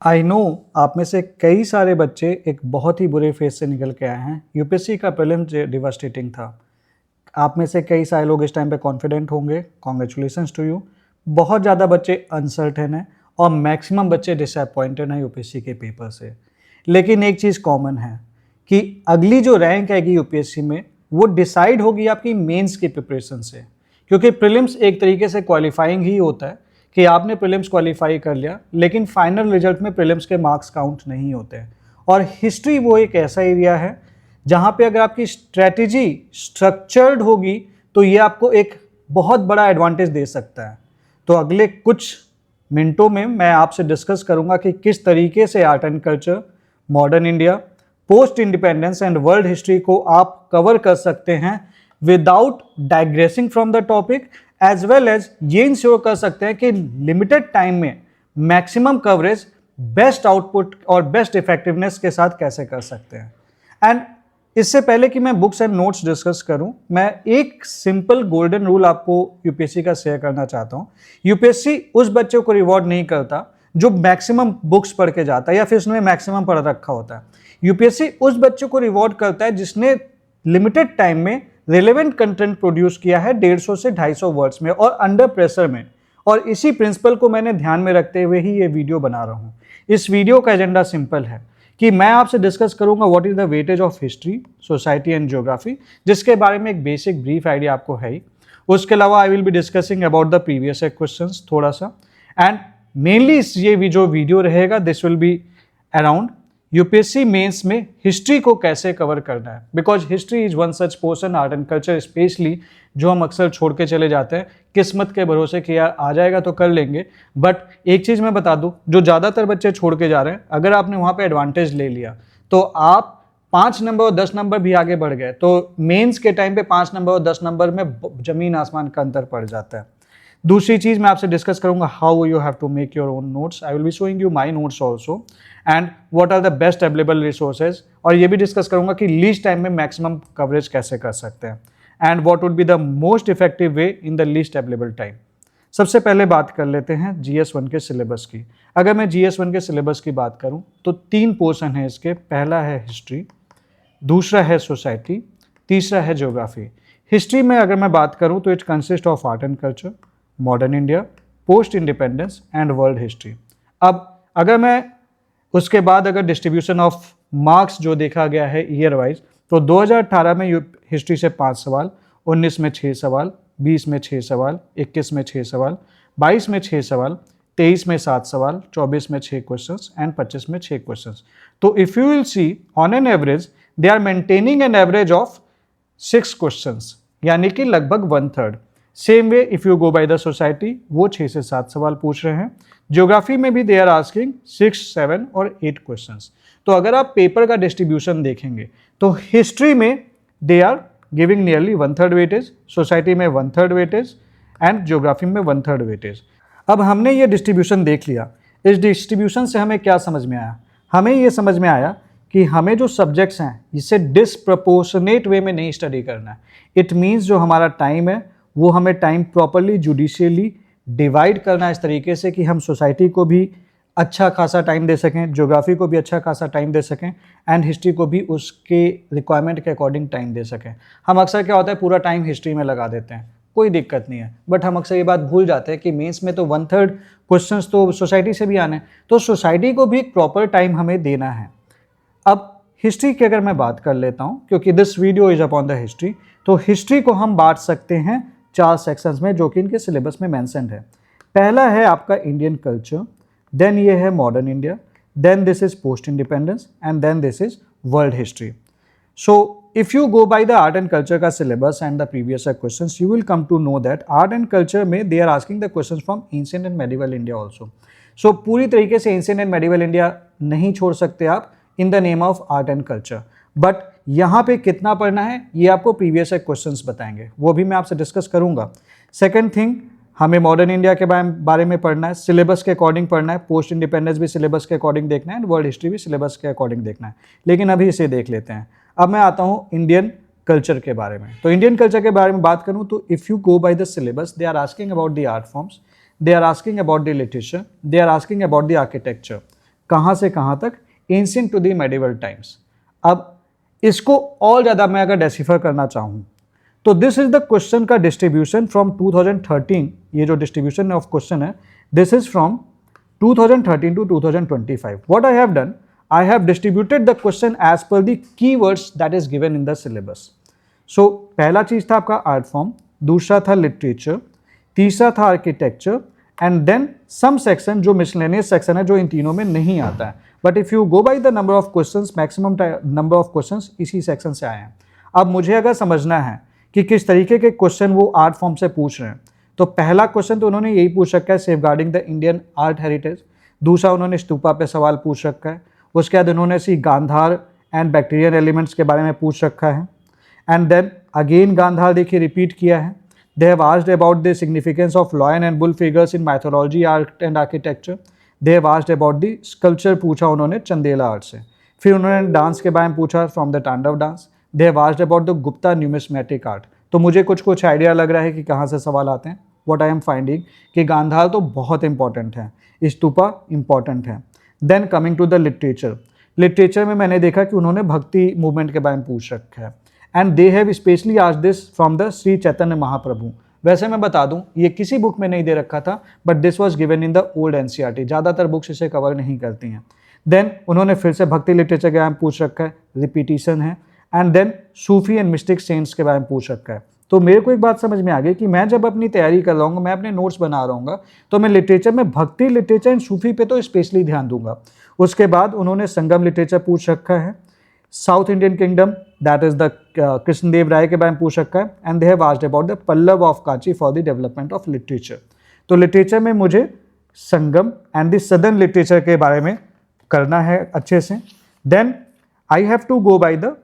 I know आप में से कई सारे बच्चे एक बहुत ही बुरे फेज से निकल के आए हैं। यूपीएससी का प्रीलिम्स डिवास्टेटिंग था। आप में से कई सारे लोग इस टाइम पे कॉन्फिडेंट होंगे। Congratulations to you. बहुत ज़्यादा बच्चे अनसर्टेन हैं और मैक्सिमम बच्चे डिसअपॉइंटेड हैं यूपीएससी के पेपर से। लेकिन एक चीज़ कॉमन है कि अगली जो रैंक आएगी यूपीएससी में वो डिसाइड होगी आपकी मेंस की प्रिपरेशन से, क्योंकि प्रीलिम्स एक तरीके से क्वालिफाइंग ही होता है कि आपने प्रीलिम्स क्वालिफाई कर लिया, लेकिन फाइनल रिजल्ट में प्रीलिम्स के मार्क्स काउंट नहीं होते हैं। और हिस्ट्री वो एक ऐसा एरिया है जहाँ पे अगर आपकी स्ट्रेटेजी स्ट्रक्चर्ड होगी तो ये आपको एक बहुत बड़ा एडवांटेज दे सकता है। तो अगले कुछ मिनटों में मैं आपसे डिस्कस करूंगा कि किस तरीके से art and culture, modern India, post independence and world history को आप कवर कर सकते हैं without digressing from the topic, as well as ये इंश्योर कर सकते हैं कि लिमिटेड टाइम में मैक्सिमम कवरेज, बेस्ट आउटपुट और बेस्ट इफेक्टिवनेस के साथ कैसे कर सकते हैं। एंड इससे पहले कि मैं बुक्स एंड नोट्स डिस्कस करूं, मैं एक सिंपल गोल्डन रूल आपको यूपीएससी का शेयर करना चाहता हूं। यूपीएससी उस बच्चों को रिवॉर्ड नहीं करता जो मैक्सिमम बुक्स पढ़ के जाता है या फिर उसने मैक्सिमम पढ़ रखा होता है। यूपीएससी उस बच्चों को रिवॉर्ड करता है जिसने लिमिटेड टाइम में रिलेवेंट कंटेंट प्रोड्यूस किया है 150 से 250 वर्ड्स में और अंडर प्रेशर में। और इसी प्रिंसिपल को मैंने ध्यान में रखते हुए ही ये वीडियो बना रहा हूँ। इस वीडियो का एजेंडा सिंपल है कि मैं आपसे डिस्कस करूंगा what is the weightage of history, society and geography, जिसके बारे में एक बेसिक ब्रीफ आइडिया आपको है ही। उसके अलावा I will be discussing about the previous questions थोड़ा सा, एंड मेनली ये जो वीडियो रहेगा this will be around UPSC mains में हिस्ट्री को कैसे कवर करना है, because history is one such portion, art and culture specially, जो हम अक्सर छोड़ के चले जाते हैं किस्मत के भरोसे कि यार आ जाएगा तो कर लेंगे। बट एक चीज़ मैं बता दूं, जो ज़्यादातर बच्चे छोड़ के जा रहे हैं, अगर आपने वहाँ पे एडवांटेज ले लिया तो आप 5 नंबर और 10 नंबर भी आगे बढ़ गए, तो मेंस के टाइम पे 5 नंबर और 10 नंबर में जमीन आसमान का अंतर पड़ जाता है। दूसरी चीज मैं आपसे डिस्कस करूंगा how you have to make your own notes. I will be showing you my notes also and what are the best available resources, और ये भी डिस्कस करूंगा कि लीस्ट टाइम में मैक्सिमम कवरेज कैसे कर सकते हैं and what would be the most effective way in the least available time. सबसे पहले बात कर लेते हैं GS1 के सिलेबस की। अगर मैं GS1 के सिलेबस की बात करूं तो 3 पोर्शन है इसके। पहला है हिस्ट्री, दूसरा है सोसाइटी, तीसरा है ज्योग्राफी। हिस्ट्री में अगर मैं बात करूं तो it consist of art and culture, modern India, post independence and world history. अब अगर मैं उसके बाद अगर डिस्ट्रीब्यूशन ऑफ मार्क्स जो देखा गया है ईयर वाइज, तो 2018 में हिस्ट्री से 5 सवाल, 19 में 6 सवाल, 20 में 6 सवाल, 21 में 6 सवाल, 22 में 6 सवाल, 23 में 7 सवाल, 24 में 6 क्वेश्चंस एंड 25 में 6 क्वेश्चंस। तो if you will see on an average they are maintaining an average of 6 questions, यानी कि लगभग 1/3। Same way if you go by the society, वो 6 से 7 सवाल पूछ रहे हैं। ज्योग्राफी में भी दे आर आस्किंग 6, 7 और 8 क्वेश्चंस। तो अगर आप पेपर का डिस्ट्रीब्यूशन देखेंगे तो हिस्ट्री में they are giving nearly 1/3 weightage, society में 1/3 वेटेज एंड ज्योग्राफी में 1/3 वेटेज। अब हमने ये डिस्ट्रीब्यूशन देख लिया। इस डिस्ट्रीब्यूशन से हमें क्या समझ में आया? हमें ये समझ में आया कि हमें जो सब्जेक्ट्स हैं इसे डिसप्रपोर्शनेट वे में नहीं स्टडी करना है। इट मीन्स जो हमारा टाइम है वो हमें टाइम प्रॉपरली जुडिशियली डिवाइड करना है इस तरीके से कि हम सोसाइटी को भी अच्छा खासा टाइम दे सकें, ज्योग्राफी को भी अच्छा खासा टाइम दे सकें एंड हिस्ट्री को भी उसके रिक्वायरमेंट के अकॉर्डिंग टाइम दे सकें। हम अक्सर क्या होता है पूरा टाइम हिस्ट्री में लगा देते हैं, कोई दिक्कत नहीं है, बट हम अक्सर ये बात भूल जाते हैं कि मेंस में तो 1/3 क्वेश्चंस तो सोसाइटी से भी आने हैं, तो सोसाइटी को भी प्रॉपर टाइम हमें देना है। अब हिस्ट्री की अगर मैं बात कर लेता हूँ, क्योंकि this video is upon the history, तो हिस्ट्री को हम बांट सकते हैं 4 सेक्शंस में जो कि इनके सिलेबस में मेंशन्ड है। पहला है आपका इंडियन कल्चर, देन ये है modern India, then this is post independence and then this is world history. So if you go by the art and culture का syllabus and the previous questions, you will come to know that art and culture में they are asking the questions from ancient and medieval India also. So पूरी तरीके से ancient and medieval India नहीं छोड़ सकते आप in the name of art and culture, but यहाँ पे कितना पढ़ना है ये आपको प्रीवियस क्वेश्चंस बताएंगे, वो भी मैं आपसे डिस्कस करूंगा। सेकंड थिंग, हमें मॉडर्न इंडिया के बारे में पढ़ना है, सिलेबस के अकॉर्डिंग पढ़ना है, पोस्ट इंडिपेंडेंस भी सिलेबस के अकॉर्डिंग देखना है एंड वर्ल्ड हिस्ट्री भी सिलेबस के अकॉर्डिंग देखना है। लेकिन अभी इसे देख लेते हैं। अब मैं आता हूँ इंडियन कल्चर के बारे में। तो इंडियन कल्चर के बारे में बात करूँ तो if you go by the syllabus, they are asking about the art forms, they are asking about the literature, they are asking about the architecture. कहाँ से कहाँ तक, ancient to the medieval times. अब इसको और ज़्यादा मैं अगर डेसिफर करना चाहूँ तो दिस इज द क्वेश्चन का डिस्ट्रीब्यूशन फ्रॉम 2013, ये जो डिस्ट्रीब्यूशन ऑफ क्वेश्चन है this is from 2013 to 2025. What I have done, I have distributed the question as per the keywords that is given in the syllabus. So पहला चीज था आपका art form, दूसरा था literature, तीसरा था architecture, and then some section जो miscellaneous section है जो इन तीनों में नहीं आता है, but if you go by the number of questions, maximum number of questions इसी सेक्शन से आए हैं। अब मुझे अगर समझना है कि किस तरीके के क्वेश्चन वो आर्ट फॉर्म से पूछ रहे हैं, तो पहला क्वेश्चन तो उन्होंने यही पूछ रखा है, safeguarding the Indian art heritage. दूसरा उन्होंने स्तूपा पे सवाल पूछ रखा है। उसके बाद उन्होंने गांधार एंड बैक्टीरियल एलिमेंट्स के बारे में पूछ रखा है, एंड देन अगेन गांधार देखिए रिपीट किया है। दे have asked about the significance of lion and bull figures in mythology, art and architecture. They have asked about the sculpture पूछा उन्होंने चंदेला आर्ट से। फिर उन्होंने डांस के बारे में पूछा फ्रॉम द तांडव dance. They have asked about the Gupta numismatic art. तो मुझे कुछ आइडिया लग रहा है कि कहाँ से सवाल आते हैं। What I am finding कि गांधार तो बहुत इंपॉर्टेंट है, स्तूपा इंपॉर्टेंट है। Then coming to the literature, literature में मैंने देखा कि उन्होंने भक्ति मूवमेंट के बारे में पूछ रखा है, and they have specially asked this from the Shri Chaitanya Mahaprabhu. वैसे मैं बता दूं ये किसी बुक में नहीं दे रखा था, but this was given in the old NCERT, ज़्यादातर बुक्स इसे कवर नहीं करती हैं। देन उन्होंने फिर से भक्ति लिटरेचर के बारे में पूछ रखा है, रिपीटिशन है, and then Sufi and mystic saints के बारे में पूछ रखा है। तो मेरे को एक बात समझ में आ गई कि मैं जब अपनी तैयारी कर रहा हूँ, मैं अपने नोट्स बना रहा हूँ, तो मैं लिटरेचर में भक्ति लिटरेचर एंड सूफी पे तो स्पेशली ध्यान दूंगा। उसके बाद उन्होंने संगम लिटरेचर पूछ रखा है, South Indian kingdom that is the Krishnadeva Raya के बारे में पूछ रखा है, and they have asked about the Pallava of Kanchi for the development of literature. तो लिटरेचर में मुझे Sangam and the southern literature के बारे में करना है अच्छे से। Then I have to go by the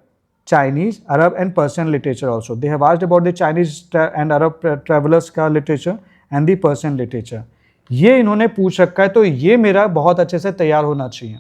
Chinese, Arab and Persian literature also. They have asked about the Chinese and Arab travelers का literature and the Persian literature. ये इन्होंने पूछ रखा है, तो ये मेरा बहुत अच्छे से तैयार होना चाहिए।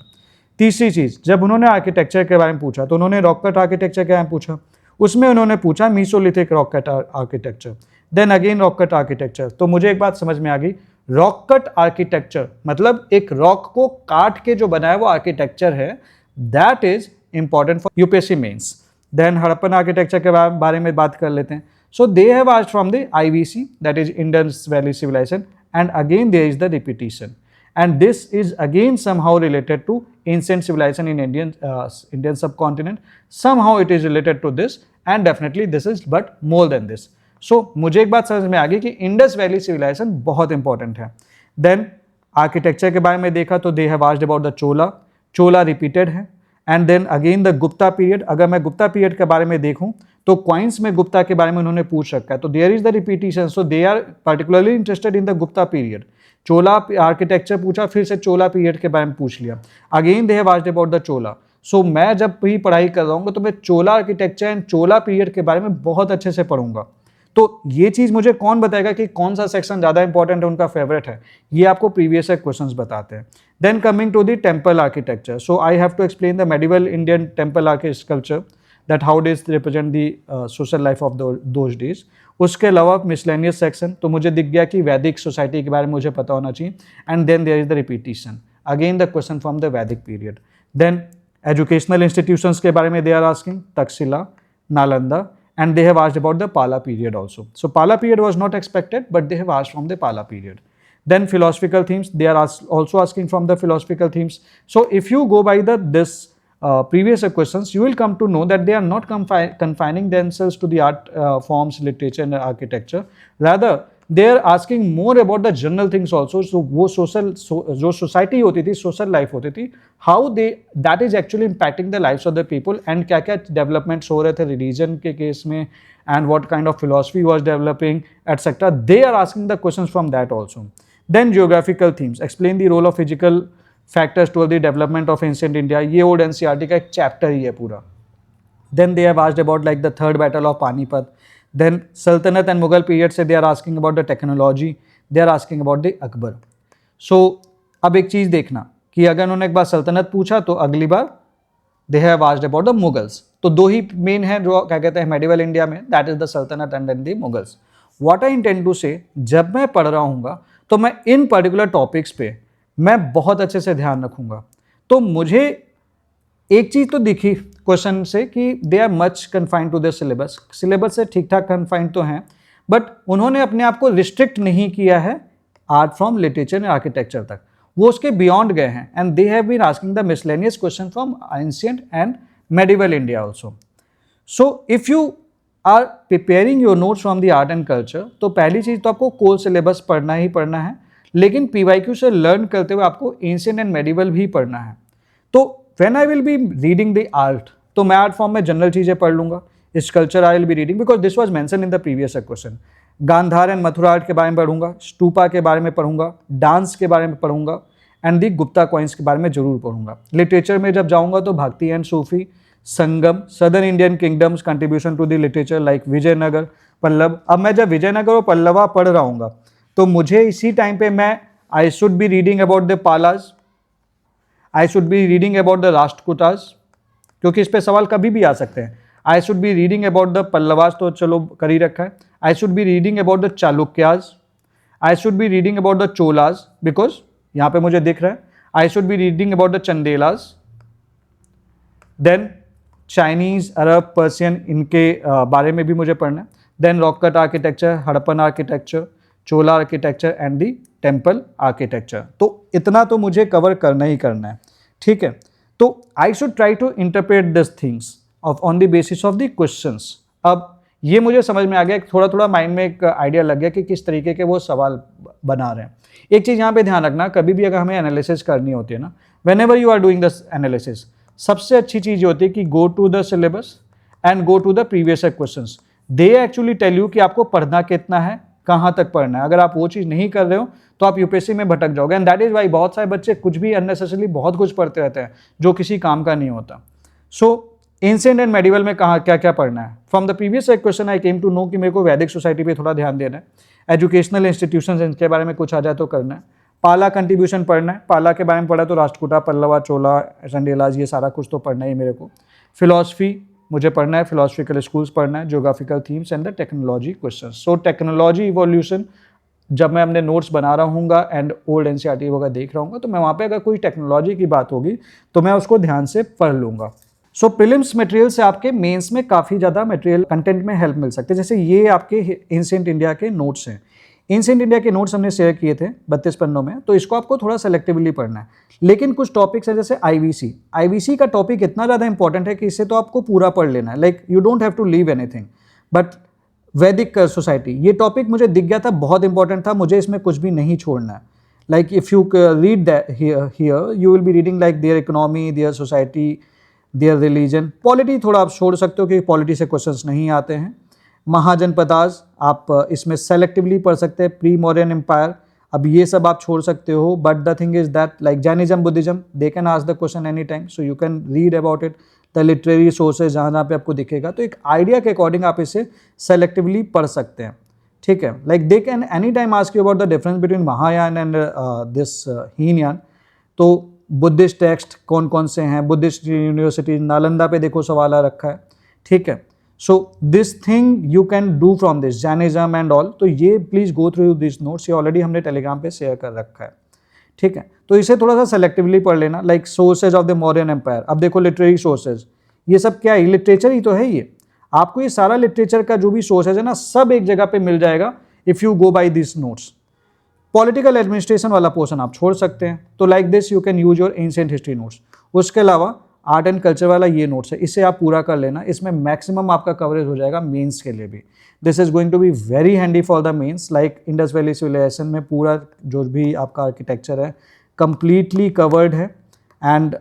तीसरी चीज़, जब उन्होंने आर्किटेक्चर के बारे में पूछा तो उन्होंने रॉक कट आर्किटेक्चर के बारे में पूछा, उसमें उन्होंने पूछा Mesolithic rock cut architecture, then again rock cut architecture. तो मुझे एक बात समझ में आ गई, रॉक कट आर्किटेक्चर मतलब एक रॉक को काट के जो बनाया वो आर्किटेक्चर है, that is important for UPSC mains. Then Harappan architecture के बारे में बात कर लेते हैं। So they have asked from the IVC, that is Indus valley civilization, and again there is the repetition, and this is again somehow related to ancient civilization in Indian subcontinent, somehow it is related to this, and definitely this is but more than this. So मुझे एक बात समझ में आ गई कि Indus valley civilization बहुत important है। देन आर्किटेक्चर के बारे में देखा तो they have asked about the Chola repeated है, and then again the Gupta period. अगर मैं गुप्ता पीरियड के बारे में देखूं तो क्वाइंस में गुप्ता के बारे में उन्होंने पूछ रखा है, तो there is the repetition, so they are particularly interested in the Gupta period. Chola architecture पूछा, फिर से चोला पीरियड के बारे में पूछ लिया, again they have asked about the Chola. So मैं जब भी पढ़ाई कर रहा हूँ तो मैं Chola architecture and Chola period के बारे में बहुत अच्छे से पढ़ूंगा। तो ये चीज़ मुझे कौन बताएगा कि कौन सा सेक्शन ज़्यादा इंपॉर्टेंट है, उनका फेवरेट है, ये आपको प्रीवियस क्वेश्चंस बताते हैं। Then coming to the temple architecture, so I have to explain the medieval Indian temple architecture, that how does represent the social life of those days. उसके अलावा मिसलेनियस सेक्शन, तो मुझे दिख गया कि वैदिक सोसाइटी के बारे में मुझे पता होना चाहिए, and then there is the repetition, again the question from the Vedic period. Then educational institutions के बारे में they are asking, Takshashila, Nalanda, and they have asked about the Pala period also. So Pala period was not expected, but they have asked from the Pala period. Then philosophical themes, they are also asking from the philosophical themes. So if you go by this previous questions, you will come to know that they are not confining themselves to the art forms, literature and architecture. Rather, they are asking more about the general things also. So वो जो society होती थी, social life होती थी, how that is actually impacting the lives of the people, and क्या क्या developments हो रहे थे religion के case में, and what kind of philosophy was developing, etc. They are asking the questions from that also. Then geographical themes, explain the role of physical factors toward the development of ancient India. ये old NCERT का एक chapter ही है पूरा. Then they have asked about like the third battle of Panipat. Then Sultanate and Mughal period से they are asking about the technology, they are asking about the Akbar. So अब एक चीज़ देखना कि अगर उन्होंने एक बार सल्तनत पूछा तो अगली बार they have asked about the Mughals. तो दो ही मेन है जो क्या कहते हैं मेडिवल इंडिया में, that is the Sultanate and then the Mughals. What I intend to say, जब मैं पढ़ रहा हूँगा तो मैं इन पर्टिकुलर टॉपिक्स पे मैं बहुत अच्छे से ध्यान रखूँगा। तो मुझे एक चीज़ तो दिखी क्वेश्चन से कि they are much confined to the syllabus, syllabus से ठीक ठाक कन्फाइंड तो हैं, बट उन्होंने अपने आप को रिस्ट्रिक्ट नहीं किया है art from literature and architecture तक, वो उसके बियॉन्ड गए हैं। And they have been asking the miscellaneous question from ancient and medieval India also. So if you are preparing your notes from the art and culture, तो पहली चीज़ तो आपको core syllabus पढ़ना ही पढ़ना है, लेकिन PYQ से लर्न करते हुए आपको एंशिएंट एंड मेडिवल भी पढ़ना है। तो when I will be reading the art, तो मैं आर्ट फॉर्म में जनरल चीज़ें पढ़ लूँगा, sculpture I will be reading because this was mention in the previous question. Gandhara and Mathura art के बारे में पढ़ूंगा, स्टूपा के बारे में पढ़ूंगा, डांस के बारे में पढ़ूंगा, एंड दी गुप्ता कॉइन्स के बारे में जरूर पढ़ूंगा। लिटरेचर में जब जाऊंगा तो bhakti and Sufi, Sangam, southern Indian kingdoms contribution to the literature like Vijayanagara, Pallava. अब मैं जब विजयनगर और पल्लवा पढ़ रहा हूँगा तो मुझे इसी टाइम पे मैं I should be reading about the Palas, I should be reading about the Rashtrakutas, क्योंकि इस पे सवाल कभी भी आ सकते हैं। I should be reading about the Pallavas, तो चलो कर ही रखा है। I should be reading about the Chalukyas, I should be reading about the Cholas because यहाँ पे मुझे दिख रहा है। I should be reading about the Chandelas, then Chinese, Arab, Persian, इनके बारे में भी मुझे पढ़ना है। Then rock cut architecture, Harappan architecture, Chola architecture and the temple architecture. तो इतना तो मुझे कवर करना ही करना है, ठीक है। तो I should try to interpret this things on the basis of the questions. अब ये मुझे समझ में आ गया, थोड़ा थोड़ा माइंड में एक आइडिया लग गया कि किस तरीके के वो सवाल बना रहे हैं। एक चीज़ यहाँ पे ध्यान रखना, कभी भी अगर हमें एनालिसिस करनी होती है ना, whenever you are doing the analysis, सबसे अच्छी चीज़ ये होती है कि go to the syllabus and go to the previous questions. They actually tell you कि आपको पढ़ना कितना है, कहाँ तक पढ़ना है। अगर आप वो चीज़ नहीं कर रहे हो तो आप यूपीएससी में भटक जाओगे। एंड दैट इज़ वाई बहुत सारे बच्चे कुछ भी अननेसेसरली बहुत कुछ पढ़ते रहते हैं जो किसी काम का नहीं होता। सो एंशिएंट एंड मेडिवल में कहाँ क्या क्या पढ़ना है। From the previous question I came to know कि मेरे को वैदिक सोसाइटी पे थोड़ा ध्यान देना है, एजुकेशनल इंस्टीट्यूशंस इनके बारे में कुछ आ जाए तो करना है, पाला कंट्रीब्यूशन पढ़ना है, पाला के बारे में पढ़ा तो राष्ट्रकूटा, पल्लवा, चोला, चंदेलाज, ये सारा कुछ तो पढ़ना ही मेरे को। फिलॉसफी मुझे पढ़ना है, फिलोसफिकल स्कूल्स पढ़ना है, geographical themes and the technology question. So technology evolution जब मैं अपने नोट्स बना रहा हूँगा एंड ओल्ड एनसीईआरटी वगैरह देख रहा हूँगा तो मैं वहाँ पे अगर कोई टेक्नोलॉजी की बात होगी तो मैं उसको ध्यान से पढ़ लूँगा। सो प्रीलिम्स मटेरियल से आपके मेंस में काफ़ी ज़्यादा मटेरियल कंटेंट में हेल्प मिल सकती है। जैसे ये आपके एंशिएंट इंडिया के नोट्स हैं, एंशिएंट इंडिया के नोट्स हमने शेयर किए थे 32 पन्नों में, तो इसको आपको थोड़ा सेलेक्टिवली पढ़ना है। लेकिन कुछ टॉपिक्स है जैसे आईवीसी का टॉपिक इतना ज़्यादा इंपॉर्टेंट है कि इससे तो आपको पूरा पढ़ लेना है, like you don't have to leave anything. But Vedic society ये टॉपिक मुझे दिख गया था, बहुत इंपॉर्टेंट था, मुझे इसमें कुछ भी नहीं छोड़ना है। Like if you read that here you will be reading like their economy, their society, their religion. Polity थोड़ा आप छोड़ सकते हो क्योंकि पॉलिटी से क्वेश्चंस नहीं आते हैं। महाजनपदाज आप इसमें सेलेक्टिवली पढ़ सकते हैं, प्री मॉडर्न एम्पायर, अब ये सब आप छोड़ सकते हो। But the thing is that like Jainism, Buddhism, they can ask the question any time, so you can read about it, the literary sources जहाँ जहाँ पे आपको दिखेगा, तो एक आइडिया के अकॉर्डिंग आप इसे सेलेक्टिवली पढ़ सकते हैं, ठीक है। Like they can any time ask you about the difference between Mahayana and this Hinayana. तो बुद्धिस्ट टेक्स्ट कौन कौन से हैं, बुद्धिस्ट यूनिवर्सिटी नालंदा पे देखो सवाल आ रखा है, ठीक है। So this thing you can do from this Jainism and all, तो ये please go through this notes, ये ऑलरेडी हमने टेलीग्राम पे शेयर कर रखा है, ठीक है। तो इसे थोड़ा सा सेलेक्टिवली पढ़ लेना। Like sources of the modern empire, अब देखो लिटरेरी सोर्सेज, ये सब क्या है, लिटरेचर ही तो है ये। आपको ये सारा लिटरेचर का जो भी सोर्सेज है ना, सब एक जगह पे मिल जाएगा if you go by this notes. Political administration वाला पोर्शन आप छोड़ सकते हैं, तो like this you can use your ancient history notes. उसके अलावा आर्ट एंड कल्चर वाला ये नोट्स है, इसे आप पूरा कर लेना, इसमें मैक्सिमम आपका कवरेज हो जाएगा मेंस के लिए भी। This is going to be very handy for the mains. Like Indus valley civilisation में पूरा जो भी आपका आर्किटेक्चर है कंप्लीटली कवर्ड है, and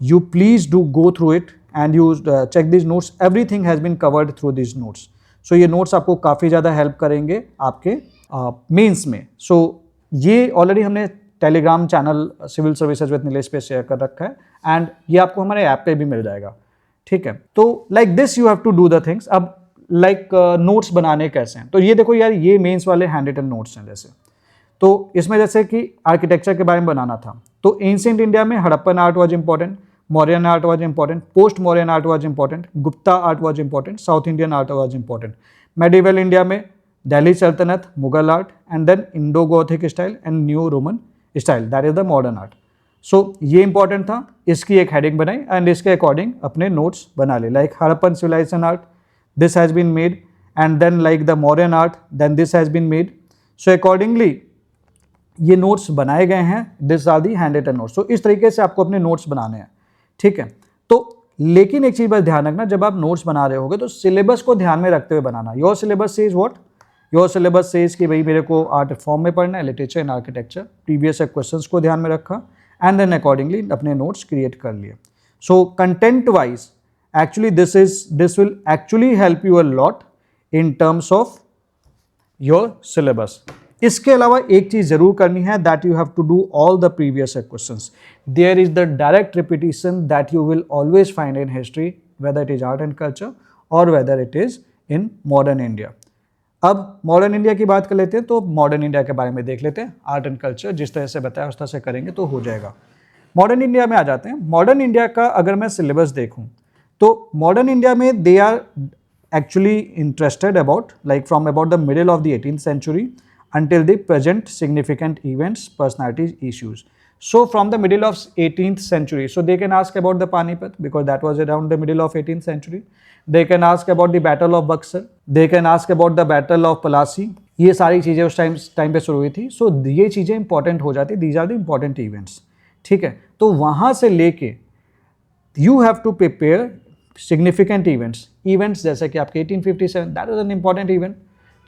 you please do go through it and you check these notes, everything has been covered through these notes। so ये notes आपको काफ़ी ज़्यादा हेल्प करेंगे आपके मेंस में। so ये ऑलरेडी हमने Telegram channel civil services with Nilesh पे शेयर कर रखा है, एंड ये आपको हमारे ऐप पे भी मिल जाएगा, ठीक है। तो like this you have to do the things. अब लाइक नोट्स बनाने कैसे हैं, तो ये देखो यार, ये मेंस वाले हैंड रिटन नोट्स हैं। जैसे तो इसमें जैसे कि आर्किटेक्चर के बारे में बनाना था, तो एंशिएंट इंडिया में Harappan art was important, Mauryan art was important, post Mauryan art was important, Gupta art was important, South Indian art was important. Medieval India में दिल्ली सल्तनत, Mughal art, and then Indo Gothic style and new Roman style, that is the modern art. So ये important था, इसकी एक heading बनाई and इसके according अपने notes बना ले, like Harappan civilisation art, this has been made, and then like the modern art, then this has been made. So accordingly ये नोट्स बनाए गए हैं, this are the hand written notes. तो इस तरीके से आपको अपने नोट्स बनाने हैं, ठीक है. तो लेकिन एक चीज़ बस ध्यान रखना, जब आप नोट्स बना रहे होगे तो सिलेबस को ध्यान में रखते हुए बनाना. Your syllabus says what, your syllabus says कि भाई मेरे को आर्ट फॉर्म में पढ़ना है, literature and architecture, previous questions को ध्यान में रखा एंड देन अकॉर्डिंगली अपने नोट्स क्रिएट कर लिए. So content wise actually this will actually help you a lot in terms of your syllabus. इसके अलावा एक चीज जरूर करनी है, that you have to do all the previous questions. There is the direct repetition that you will always find in history, whether it is art and culture और whether it is in modern India. अब modern India की बात कर लेते हैं, तो modern India के बारे में देख लेते हैं. आर्ट एंड कल्चर जिस तरह से बताया उस तरह से करेंगे तो हो जाएगा. मॉडर्न इंडिया में आ जाते हैं. मॉडर्न इंडिया का अगर मैं सिलेबस देखूं तो मॉडर्न इंडिया में they are actually interested about, like from about the middle of the 18th century until the present, significant events, personalities, issues. So from the middle of 18th century, so they can ask about the Panipat because that was around the middle of 18th century. They can ask about the Battle of Buxar. They can ask about the Battle of Plassey. ये सारी चीज़ें उस time पे शुरू हुई थी. So ये चीज़ें इंपॉर्टेंट हो जाती, these are the important events. ठीक है, तो वहाँ से लेके you have to prepare significant events जैसे कि आपके 1857, that was an important event.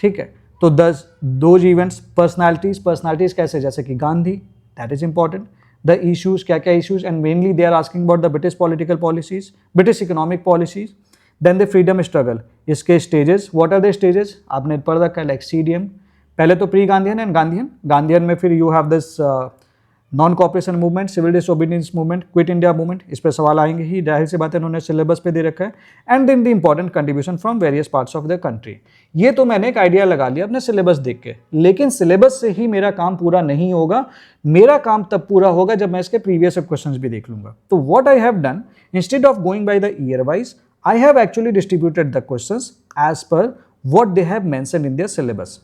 ठीक है, तो दोज इवेंट्स. पर्सनालिटीज कैसे, जैसे कि Gandhi, that is important. The issues, क्या क्या issues, and mainly they are asking about the British political policies, British economic policies. Then the freedom struggle, इसके stages, what are the stages आपने पढ़ रखा है, लाइक CDM, पहले तो प्री गांधीयन एंड गांधीयन में फिर you have this non cooperation movement, civil disobedience movement, quit India movement. इस पर सवाल आएंगे ही, जाहिर सी बात है, उन्होंने सिलेबस पे दे रखा है. And then the important contribution from various parts of the country. ये तो मैंने एक आइडिया लगा लिया अपने सिलेबस देख के, लेकिन सिलेबस से ही मेरा काम पूरा नहीं होगा. मेरा काम तब पूरा होगा जब मैं इसके प्रीवियस क्वेश्चन भी देख लूंगा. तो what I have done, instead of going by the year wise, I have actually distributed the question as per what they have mentioned in their syllabus.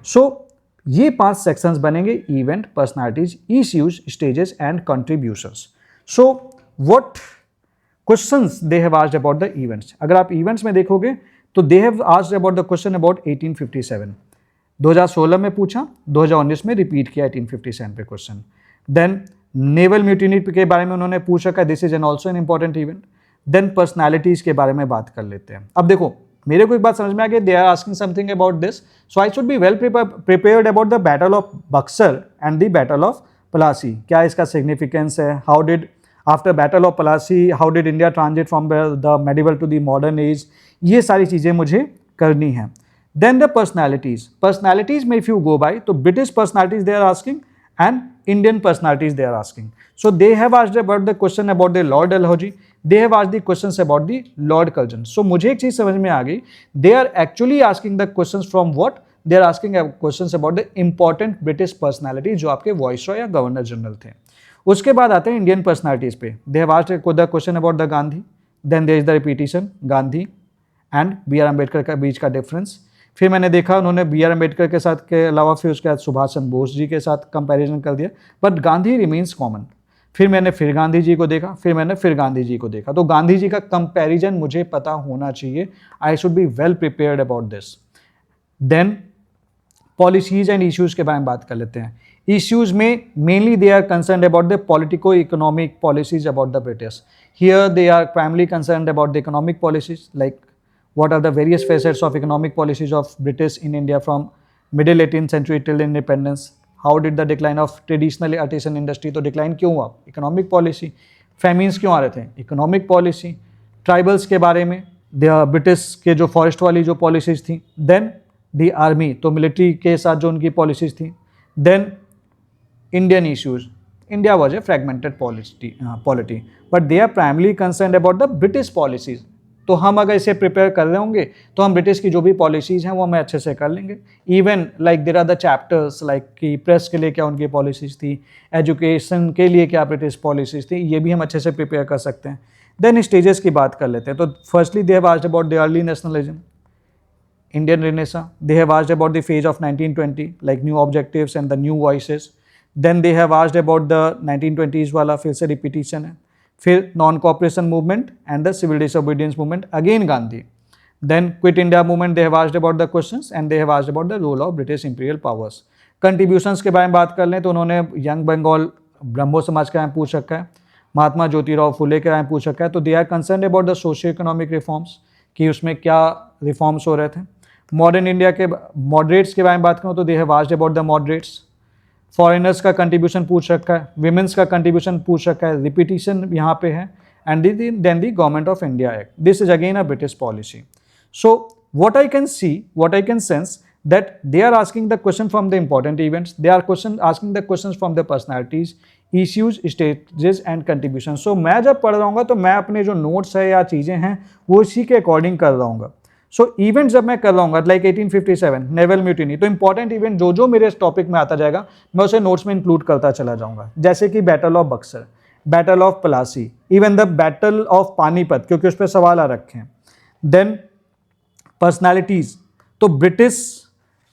So ये 5 सेक्शंस बनेंगे, event, personalities, issues, stages and contributions. So what questions they have asked about the events. अगर आप events में देखोगे तो they have asked about the question about 1857. 2016 में पूछा, 2019 में रिपीट किया 1857 पे क्वेश्चन. देन नेवल म्यूटिनी के बारे में उन्होंने पूछ रखा, this is an also an important event. Then personalities के बारे में बात कर लेते हैं. अब देखो, मेरे को एक बात समझ में आ गई, they are asking something about this, so I should be well prepared about the battle of Buxar and the battle of Plassey. क्या इसका सिग्निफिकेंस है, how did after battle of Plassey, how did India transit from the medieval to the modern age, ये सारी चीज़ें मुझे करनी है. Then the personalities में इफ यू गो बाय, तो British personalities they are asking and Indian personalities they are asking. So they have asked about the question about the Lord Dalhousie, they have asked the questions about the Lord Curzon. So मुझे एक चीज़ समझ में आ गई, they are actually asking the questions from what? They are asking questions about the important British personality जो आपके viceroy या governor general थे. उसके बाद आते हैं इंडियन पर्सनैलिटीज पे. they have asked the question about the Gandhi, then there is the repetition, Gandhi and B.R. Ambedkar का बीच का डिफरेंस. फिर मैंने देखा उन्होंने B.R. अम्बेडकर के साथ के अलावा फिर उसके बाद सुभाष चंद्र बोस जी के साथ कंपैरिजन कर दिया, बट गांधी रिमेन्स कॉमन. फिर मैंने फिर गांधी जी को देखा, फिर मैंने फिर गांधी जी को देखा. तो गांधी जी का कंपैरिजन मुझे पता होना चाहिए. I should be well prepared about this. Then policies and issues के बारे में बात कर लेते हैं. इश्यूज में mainly they are concern about the politico economic policies about the British. Here they are primarily concern about the economic policies, like what are the various facets of economic policies of British in India from middle 18th century till independence. How did the decline of traditional artisan industry, तो decline क्यों हुआ, economic policy. famines क्यों आ रहे थे, economic policy. tribals के बारे में, British के जो फॉरेस्ट वाली जो पॉलिसीज थी. देन द आर्मी, तो मिलिट्री के साथ जो उनकी पॉलिसीज थी. Then Indian issues, India was a fragmented polity but they are primarily concern about the British policies. तो हम अगर इसे प्रिपेयर कर रहे होंगे तो हम ब्रिटिश की जो भी पॉलिसीज़ हैं वो हमें अच्छे से कर लेंगे. Even like there are the chapters, like कि प्रेस के लिए क्या उनकी पॉलिसीज़ थी, एजुकेशन के लिए क्या ब्रिटिश पॉलिसीज़ थी, ये भी हम अच्छे से प्रिपेयर कर सकते हैं. देन स्टेजेस की बात कर लेते हैं. तो firstly they have asked about the early nationalism, Indian renaissance. They have asked about the phase of 1920, like new objectives and the new voices. Then they have asked about the 1920s वाला, फिर से repetition है, फिर non cooperation movement and the civil disobedience movement, again Gandhi. Then quit India movement, they have asked about the questions and they have asked about the role of British imperial powers. Contributions के बारे में बात कर लें तो उन्होंने young Bengal ब्रह्मो समाज के बारे में पूछ रखा है, महात्मा ज्योतिराव फुले के बारे में पूछ रखा है. तो they are concern about the socio economic reforms, कि उसमें क्या रिफॉर्म्स हो रहे थे. मॉडर्न इंडिया के मॉडरेट्स के बारे में बात करूँ तो they have asked about the moderates. Foreigners का कंट्रीब्यूशन पूछ रखा है, विमेंस का कंट्रीब्यूशन पूछ रखा है, रिपीटिशन यहाँ पे है, and then the government of India act. This is again a British policy. So what I can see, what I can sense, that they are asking the question from the important events, they are asking the questions from the personalities, issues, stages and contributions. So मैं जब पढ़ रहा हूँ तो मैं अपने जो notes है या चीज़ें हैं वो इसी के अकॉर्डिंग कर रहा हूँ. सो इवेंट जब मैं कर रहा हूँ लाइक 1857 नेवल म्यूटिनी, तो इंपॉर्टेंट इवेंट जो जो मेरे इस टॉपिक में आता जाएगा मैं उसे नोट्स में इंक्लूड करता चला जाऊँगा. जैसे कि battle of Buxar, battle of Plassey, even the battle of Panipat, क्योंकि उस पर सवाल आ रखे हैं. देन पर्सनालिटीज, तो ब्रिटिश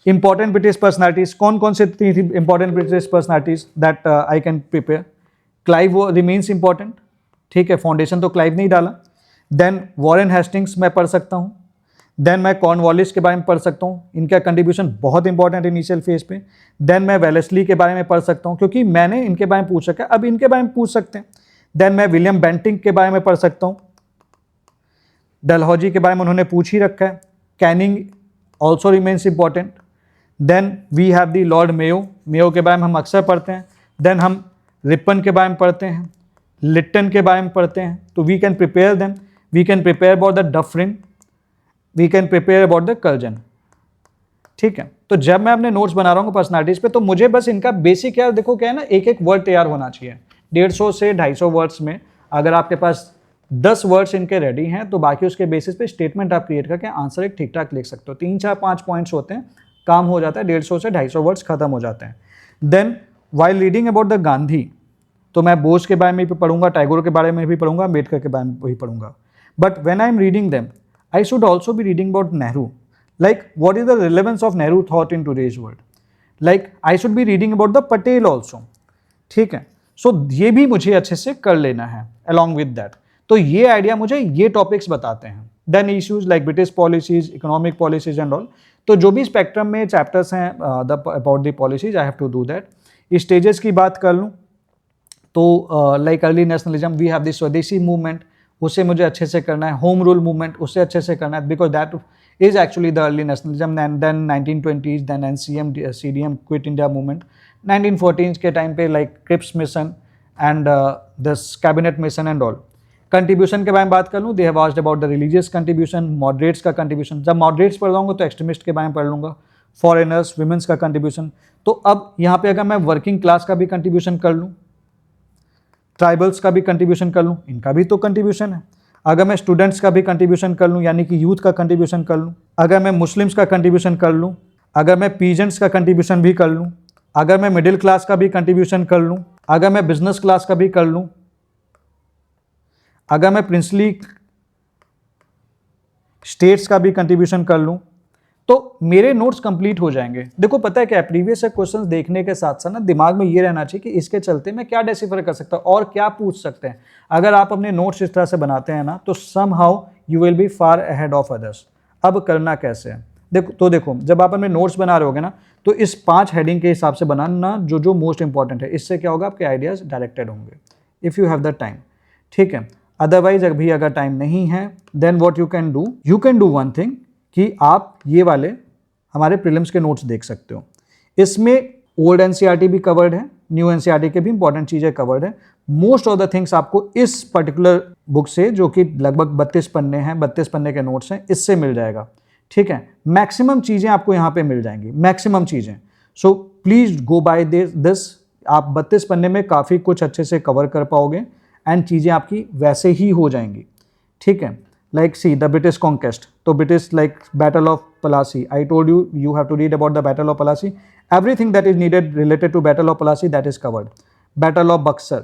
इंपॉर्टेंट ब्रिटिश पर्सनालिटीज कौन कौन से थी important British personalities that I can prepare. Clive remains important, ठीक है, फाउंडेशन तो क्लाइव नहीं डाला. देन वॉरेन हेस्टिंग्स मैं पढ़ सकता हूँ. देन मैं कॉर्नवालिस के बारे में पढ़ सकता हूँ, इनका कंट्रीब्यूशन बहुत इंपॉर्टेंट इनिशियल फेज पे. देन मैं वेलेस्ली के बारे में पढ़ सकता हूँ क्योंकि मैंने इनके बारे में पूछ रखा है, अब इनके बारे में पूछ सकते हैं. देन मैं विलियम बेंटिंग के बारे में पढ़ सकता हूँ, डलहौजी के बारे में उन्होंने पूछ ही रखा है. Canning also remains important. Then we have the Lord Mayo, Mayo के बारे में हम अक्सर पढ़ते हैं. देन हम रिपन के बारे में पढ़ते हैं, लिट्टन के बारे में पढ़ते हैं. तो we can prepare them, we can prepare about the Dufferin, we can prepare about the Curzon. ठीक है, तो जब मैं अपने नोट्स बना रहा हूँ पर्सनालिटीज पे तो मुझे बस इनका बेसिक यार देखो क्या है ना, एक एक वर्ड तैयार होना चाहिए. 150 से 250 वर्ड्स में अगर आपके पास 10 वर्ड्स इनके रेडी हैं तो बाकी उसके बेसिस पे स्टेटमेंट आप क्रिएट करके आंसर एक ठीक ठाक लिख सकते हो. 3 4 5 पॉइंट्स होते हैं, काम हो जाता है, 150 से 250 वर्ड्स खत्म हो जाते हैं. Then while reading about the Gandhi, तो मैं बोस के बारे में भी पढ़ूंगा, टैगोर के बारे में भी पढ़ूंगा, अम्बेडकर के बारे में भी पढ़ूंगा. But when I am reading them I should also be reading about Nehru. Like, what is the relevance of Nehru thought in today's world? Like, I should be reading about the Patel also. ठीक है, सो ये भी मुझे अच्छे से कर लेना है along with that. तो ये आइडिया मुझे ये टॉपिक्स बताते हैं. Then issues like British policies, economic policies and all. तो जो भी स्पेक्ट्रम में चैप्टर्स हैं about the policies, I have to do that. Stages की बात कर लूँ तो like early nationalism, we have the Swadeshi movement, उसे मुझे अच्छे से करना है. होम रूल मूवमेंट, उससे अच्छे से करना है because that is actually the early nationalism. And then 1920s, then NCM, CDM, Quit India movement. 1914s के टाइम पे like Cripps mission and this cabinet mission and all. Contribution के बारे में बात कर लूँ, they have asked about the religious contribution, moderates का contribution. जब moderates पढ़ लूँगा तो extremist के बारे में पढ़ लूँगा, foreigners, women's का contribution. तो अब यहाँ पे अगर मैं working class का भी contribution कर लूँ, tribals का भी contribution कर लूँ, इनका भी तो contribution है. अगर मैं स्टूडेंट्स का भी कंट्रीब्यूशन कर लूँ यानी कि यूथ का कंट्रीब्यूशन कर लूँ, अगर मैं मुस्लिम्स का कंट्रीब्यूशन कर लूँ, अगर मैं पीजेंट्स का कंट्रीब्यूशन भी कर लूँ, अगर मैं मिडिल क्लास का भी कंट्रीब्यूशन कर लूँ, अगर मैं बिजनेस क्लास का भी कर लूँ, अगर मैं प्रिंसली स्टेट्स का भी कंट्रीब्यूशन कर लूँ, तो मेरे नोट्स कंप्लीट हो जाएंगे. देखो पता है क्या, प्रीवियस से क्वेश्चंस देखने के साथ साथ ना दिमाग में ये रहना चाहिए कि इसके चलते मैं क्या डेसिफर कर सकता हूँ और क्या पूछ सकते हैं. अगर आप अपने नोट्स इस तरह से बनाते हैं ना तो somehow you will B far ahead of others. अब करना कैसे है, देखो जब आप अपने नोट्स बना रहे होगे ना तो इस 5 हेडिंग के हिसाब से बनाना जो मोस्ट इंपॉर्टेंट है. इससे क्या होगा, आपके आइडियाज डायरेक्टेड होंगे if you have the time. ठीक है, अदरवाइज अभी अगर टाइम नहीं है then what you can do one thing कि आप ये वाले हमारे प्रीलिम्स के नोट्स देख सकते हो. इसमें ओल्ड एनसीईआरटी भी कवर्ड है, न्यू एनसीईआरटी के भी इंपॉर्टेंट चीज़ें कवर्ड है. मोस्ट ऑफ द थिंग्स आपको इस पर्टिकुलर बुक से, जो कि लगभग 32 पन्ने हैं, 32 पन्ने के नोट्स हैं, इससे मिल जाएगा. ठीक है, मैक्सिमम चीज़ें आपको यहाँ पे मिल जाएंगी, मैक्सिमम चीज़ें. So please go by this. आप 32 पन्ने में काफ़ी कुछ अच्छे से कवर कर पाओगे एंड चीज़ें आपकी वैसे ही हो जाएंगी. ठीक है, like see the British conquest, so British like Battle of Plassey, I told you have to read about the Battle of Plassey. Everything that is needed related to Battle of Plassey, that is covered. Battle of Buxar,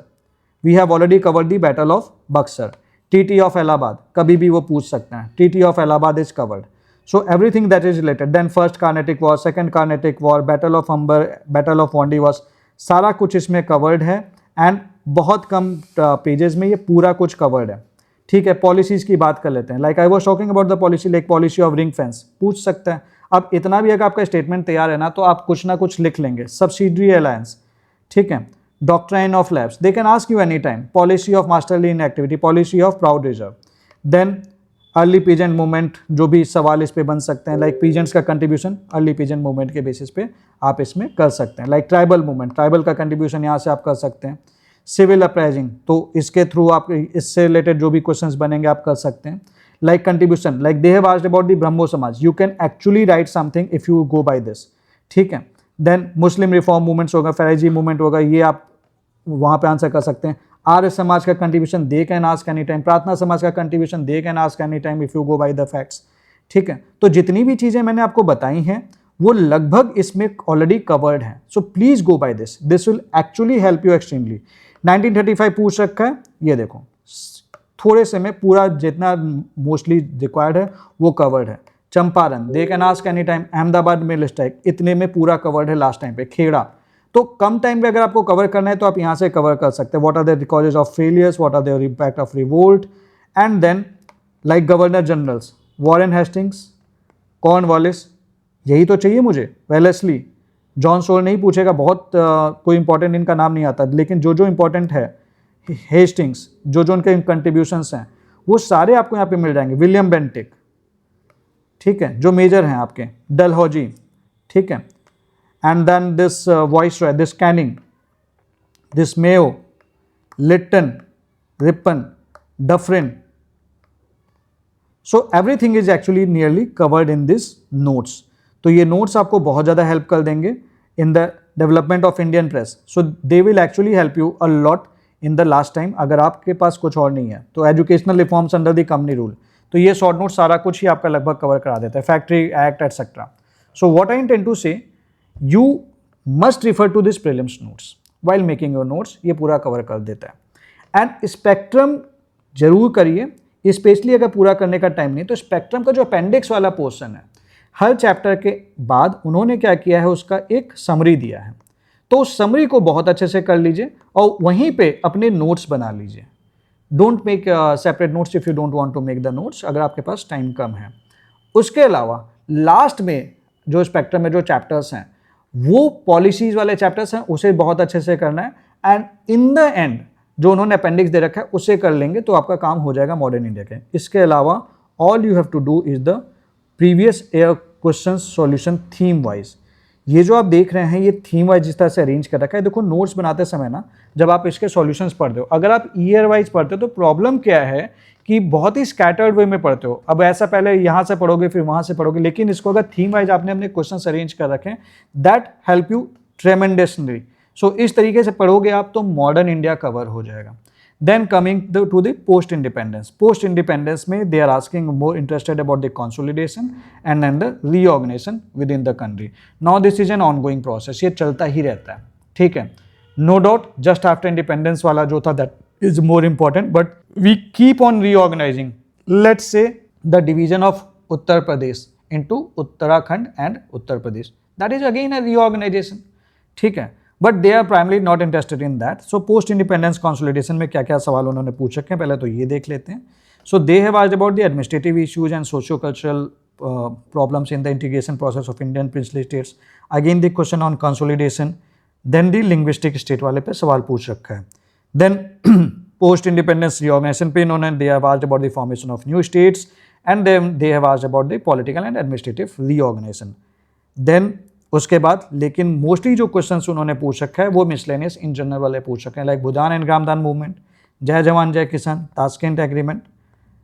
we have already covered the Battle of Buxar. TT of Allahabad, कभी भी वो पूछ सकते हैं, TT of Allahabad is covered. So everything that is related. Then first Carnatic War, second Carnatic War, Battle of Humber, Battle of Wandy was सारा कुछ इसमें covered है एंड बहुत कम पेजेस में ये पूरा कुछ कवर्ड है। ठीक है, पॉलिसीज़ की बात कर लेते हैं। Like I was talking about the policy, like policy of ring fence पूछ सकते हैं। अब इतना भी अगर आपका स्टेटमेंट तैयार है ना तो आप कुछ ना कुछ लिख लेंगे। सब्सिडरी अलायंस, ठीक है, doctrine of lapse, they can ask you any time. Policy of masterly in activity, policy of proud reserve, then early peasant movement, जो भी सवाल इस पे बन सकते हैं। लाइक पीजेंट्स का कंट्रीब्यूशन अर्ली पीजेंट मूवमेंट के बेसिस पे आप इसमें कर सकते हैं। लाइक ट्राइबल मूवमेंट, ट्राइबल का कंट्रीब्यूशन यहाँ से आप कर सकते हैं। सिविल अपराइजिंग, तो इसके थ्रू आप इससे रिलेटेड जो भी क्वेश्चंस बनेंगे आप कर सकते हैं। Like contribution, like they have asked about the Brahmo Samaj, you can actually write something if you go by this, ठीक है। देन मुस्लिम रिफॉर्म मूवमेंट्स होगा, फैराजी मूवमेंट होगा, ये आप वहाँ पे आंसर कर सकते हैं। आर्य समाज का contribution they can ask any time, प्रार्थना समाज का contribution they can ask any time if you go by the facts, ठीक है। तो जितनी भी चीज़ें मैंने आपको बताई हैं वो लगभग इसमें ऑलरेडी कवर्ड हैं। So please go by this, this will actually help you extremely. 1935 पूछ रखा है, ये देखो थोड़े से में पूरा जितना मोस्टली रिक्वायर्ड है वो कवर्ड है। चंपारण, दे can ask any time. Ahmedabad mill strike, इतने में पूरा कवर्ड है लास्ट टाइम पे। खेड़ा, तो कम टाइम पे अगर आपको कवर करना है तो आप यहाँ से कवर कर सकते हैं। What are the causes of failures, what are the impact of revolt, and then like governor generals, Warren Hastings, Cornwallis, यही तो चाहिए मुझे। वेलेस्ली, जॉन सोल नहीं पूछेगा, बहुत कोई इंपॉर्टेंट इनका नाम नहीं आता, लेकिन जो जो इंपॉर्टेंट है, हेस्टिंग्स, जो जो उनके कंट्रीब्यूशंस हैं वो सारे आपको यहाँ पे मिल जाएंगे। विलियम बेंटिक, ठीक है, जो मेजर हैं आपके। डलहौजी, ठीक है, and then this viceroy, this Canning, this Mayo, Lytton, Ripon, Dufferin. So everything is actually nearly covered in this notes. तो ये नोट्स आपको बहुत ज़्यादा हेल्प कर देंगे in the development of Indian press. So they will actually help you a lot in the last time, अगर आपके पास कुछ और नहीं है तो। Educational reforms under the company rule, तो ये शॉर्ट नोट सारा कुछ ही आपका लगभग कवर करा देता है। Factory act etcetera. So what I intend to say, you must refer to this prelims notes while making your notes, ये पूरा कवर कर देता है। एंड स्पेक्ट्रम जरूर करिए, स्पेशली अगर पूरा करने का टाइम नहीं तो स्पेक्ट्रम का जो अपेंडिक्स वाला पोर्शन है, हर चैप्टर के बाद उन्होंने क्या किया है उसका एक समरी दिया है, तो उस समरी को बहुत अच्छे से कर लीजिए और वहीं पे अपने नोट्स बना लीजिए। Don't make separate notes if you don't want to make the notes, अगर आपके पास टाइम कम है। उसके अलावा लास्ट में जो स्पेक्ट्रम में जो चैप्टर्स हैं वो पॉलिसीज़ वाले चैप्टर्स हैं, उसे बहुत अच्छे से करना है। एंड इन द एंड जो उन्होंने अपेंडिक्स दे रखा है उसे कर लेंगे तो आपका काम हो जाएगा मॉडर्न इंडिया के। इसके अलावा all you have to do is the previous year question solution theme wise. ये जो आप देख रहे हैं ये थीम वाइज जिस तरह से अरेंज कर रखा है। देखो नोट्स बनाते समय ना जब आप इसके सॉल्यूशंस पढ़ते हो, अगर आप ईयर वाइज पढ़ते हो तो प्रॉब्लम क्या है कि बहुत ही स्कैटर्ड वे में पढ़ते हो। अब ऐसा पहले यहाँ से पढ़ोगे फिर वहाँ से पढ़ोगे, लेकिन इसको अगर थीम वाइज आपने अपने क्वेश्चन अरेंज कर रखे दैट हेल्प यू ट्रेमेंडसली। सो इस तरीके से पढ़ोगे आप तो मॉडर्न इंडिया कवर हो जाएगा। Then coming to the post independence. Post independence में they are asking more interested about the consolidation and then the reorganization within the country. Now this is an ongoing process. ये चलता ही रहता है, ठीक है। No doubt just after independence वाला जो था that is more important, but we keep on reorganizing. Let's say the division of Uttar Pradesh into Uttarakhand and Uttar Pradesh. That is again a reorganization, ठीक है। But they are primarily not interested in that. So post independence consolidation में क्या क्या सवाल उन्होंने पूछ रखे हैं पहले तो ये देख लेते हैं। So they have asked about the administrative issues and socio cultural problems in the integration process of Indian princely states. Again the question on consolidation. Then the linguistic state वाले पे सवाल पूछ रखा है। देन पोस्ट इंडिपेंडेंस रिऑर्गेनाइजेशन पे इन्होंने they have asked about the formation of new states and then they have asked about the political and administrative reorganization. Then उसके बाद लेकिन मोस्टली जो क्वेश्चंस उन्होंने पूछ रखा है वो मिसलेनियस इन जनरल वाले पूछ रखे हैं, like Bhoodan and Gramdan movement, जय जवान जय किसान, Tashkent agreement,